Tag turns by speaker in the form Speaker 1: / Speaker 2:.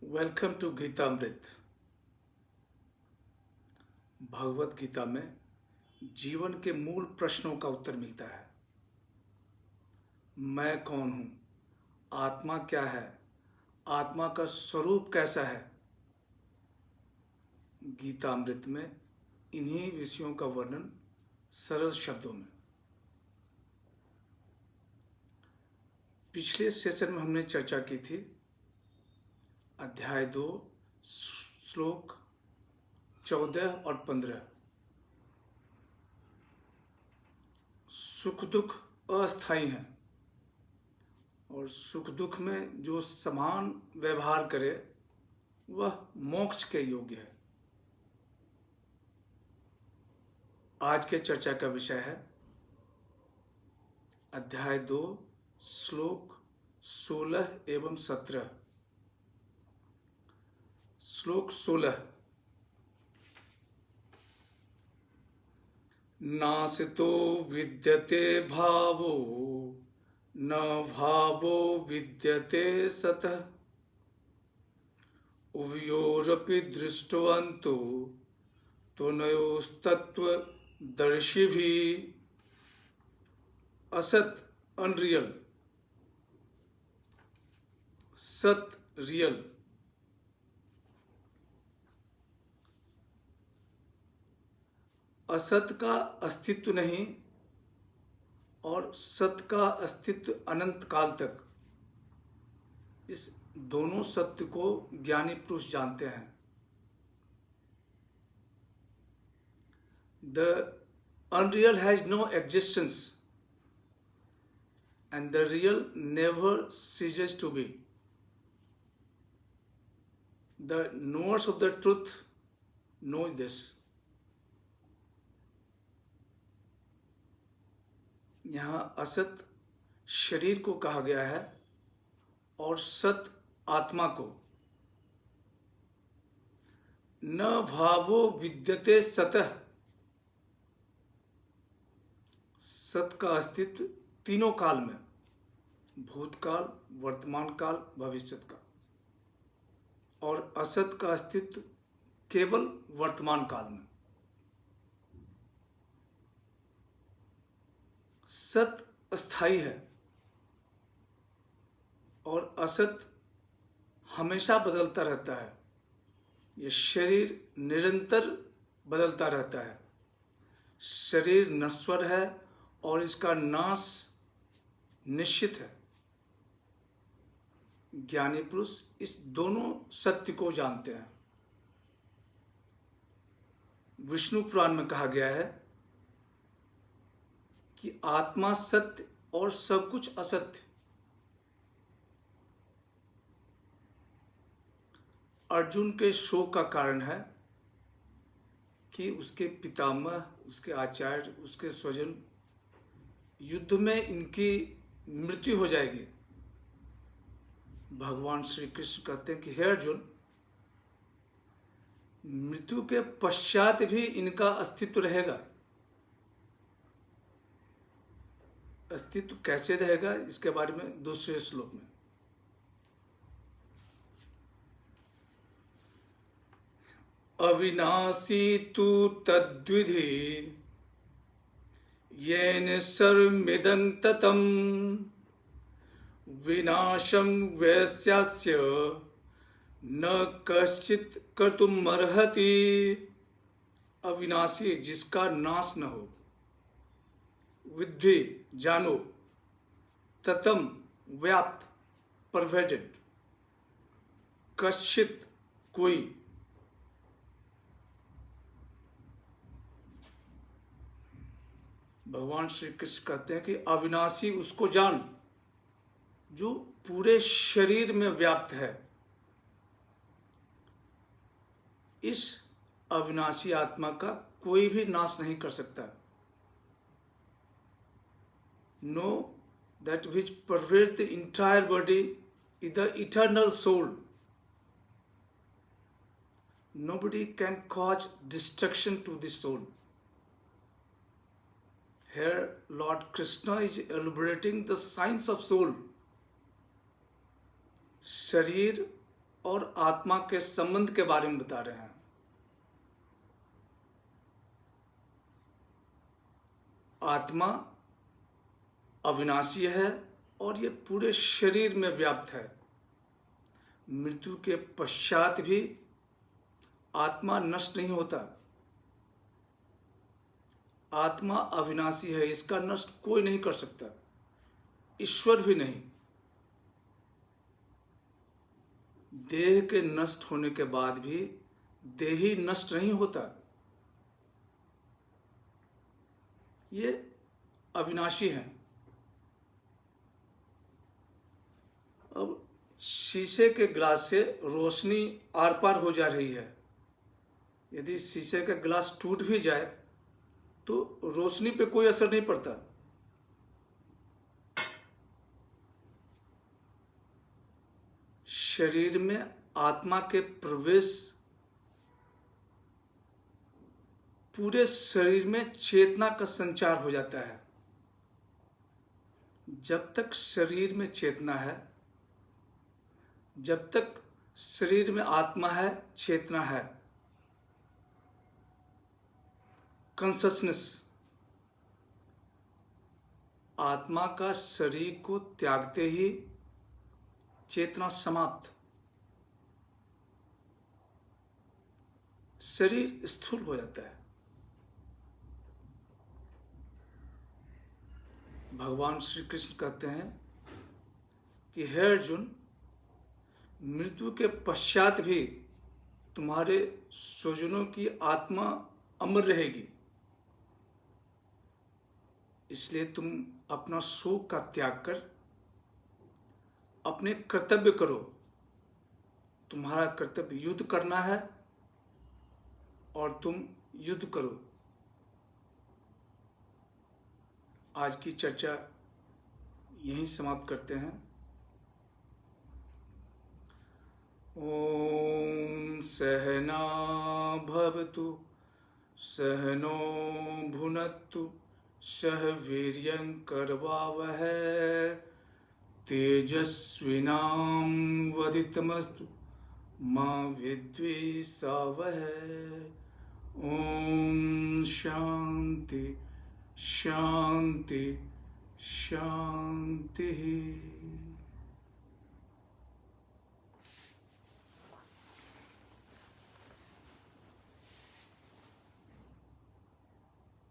Speaker 1: Welcome to Gitamrit. Bhagavad Gita में जीवन के मूल प्रश्नों का उत्तर मिलता है। मैं कौन हूँ? आत्मा क्या है? आत्मा का स्वरूप कैसा है? गीतामृत में इन्हीं विषयों का वर्णन सरल शब्दों में। पिछले सेशन में हमने चर्चा की थी अध्याय 2 श्लोक 14 और 15। सुख दुख अस्थायी हैं और सुख दुख में जो समान व्यवहार करे वह मोक्ष के योग्य है। आज के चर्चा का विषय है अध्याय 2 श्लोक 16 एवं 17। श्लोक 16। नासितो विद्यते भावो न भावो विद्यते सतः उभयोरपि दृष्टवन्तो त्वनयोस्तत्त्वदर्शिभिः। असत अनरियल, सत रियल। असत का अस्तित्व नहीं और सत का अस्तित्व अनंत काल तक, इस दोनों सत्य को ज्ञानी पुरुष जानते हैं। The unreal has no existence and the real never ceases to be. The knowers of the truth know this. यहाँ असत शरीर को कहा गया है और सत आत्मा को। न भावो विद्यते सतः, सत का अस्तित्व तीनों काल में, भूतकाल, वर्तमान काल, भविष्यत काल, और असत का अस्तित्व केवल वर्तमान काल में। सत अस्थाई है और असत हमेशा बदलता रहता है। यह शरीर निरंतर बदलता रहता है। शरीर नश्वर है और इसका नाश निश्चित है। ज्ञानी पुरुष इस दोनों सत्य को जानते हैं। विष्णु पुराण में कहा गया है कि आत्मा सत्य और सब कुछ असत्य। अर्जुन के शोक का कारण है कि उसके पितामह, उसके आचार्य, उसके स्वजन युद्ध में इनकी मृत्यु हो जाएगी। भगवान श्री कृष्ण कहते हैं कि हे अर्जुन, मृत्यु के पश्चात भी इनका अस्तित्व रहेगा। अस्तित्व कैसे रहेगा इसके बारे में दूसरे श्लोक में। अविनाशी तु तद्विधि येन सर्वमिदं ततं विनाशं वैस्यास्य न कश्चित् कर्तुमर्हति। अविनाशी जिसका नाश न हो, विद्धि जानो, ततम व्याप्त परवेटेड, कश्चित् कोई, भगवान श्री कृष्ण कहते हैं कि अविनाशी उसको जान जो पूरे शरीर में व्याप्त है। इस अविनाशी आत्मा का कोई भी नाश नहीं कर सकता। No that which pervades the entire body is the eternal soul. Nobody can cause destruction to the soul. Here Lord Krishna is elaborating the science of soul. शरीर और आत्मा के संबंध के बारे में बता रहे हैं। आत्मा अविनाशी है और ये पूरे शरीर में व्याप्त है। मृत्यु के पश्चात भी आत्मा नष्ट नहीं होता। आत्मा अविनाशी है, इसका नष्ट कोई नहीं कर सकता, ईश्वर भी नहीं। देह के नष्ट होने के बाद भी देही नष्ट नहीं होता, ये अविनाशी है। अब शीशे के ग्लास से रोशनी आर पार हो जा रही है। यदि शीशे का ग्लास टूट भी जाए तो रोशनी पे कोई असर नहीं पड़ता। शरीर में आत्मा के प्रवेश पूरे शरीर में चेतना का संचार हो जाता है। जब तक शरीर में चेतना है, जब तक शरीर में आत्मा है, चेतना है, कॉन्शसनेस, आत्मा का शरीर को त्यागते ही चेतना समाप्त, शरीर स्थूल हो जाता है। भगवान श्री कृष्ण कहते हैं कि हे अर्जुन, मृत्यु के पश्चात भी तुम्हारे स्वजनों की आत्मा अमर रहेगी, इसलिए तुम अपना शोक का त्याग कर अपने कर्तव्य करो। तुम्हारा कर्तव्य युद्ध करना है और तुम युद्ध करो। आज की चर्चा यहीं समाप्त करते हैं। ओम सहना भवतु सहनो भुनक्तु सह वीर्यं करवावहै तेजस्विनां वदितमस्तु मा विद्विषावहै। ओम शांति शांति शांति।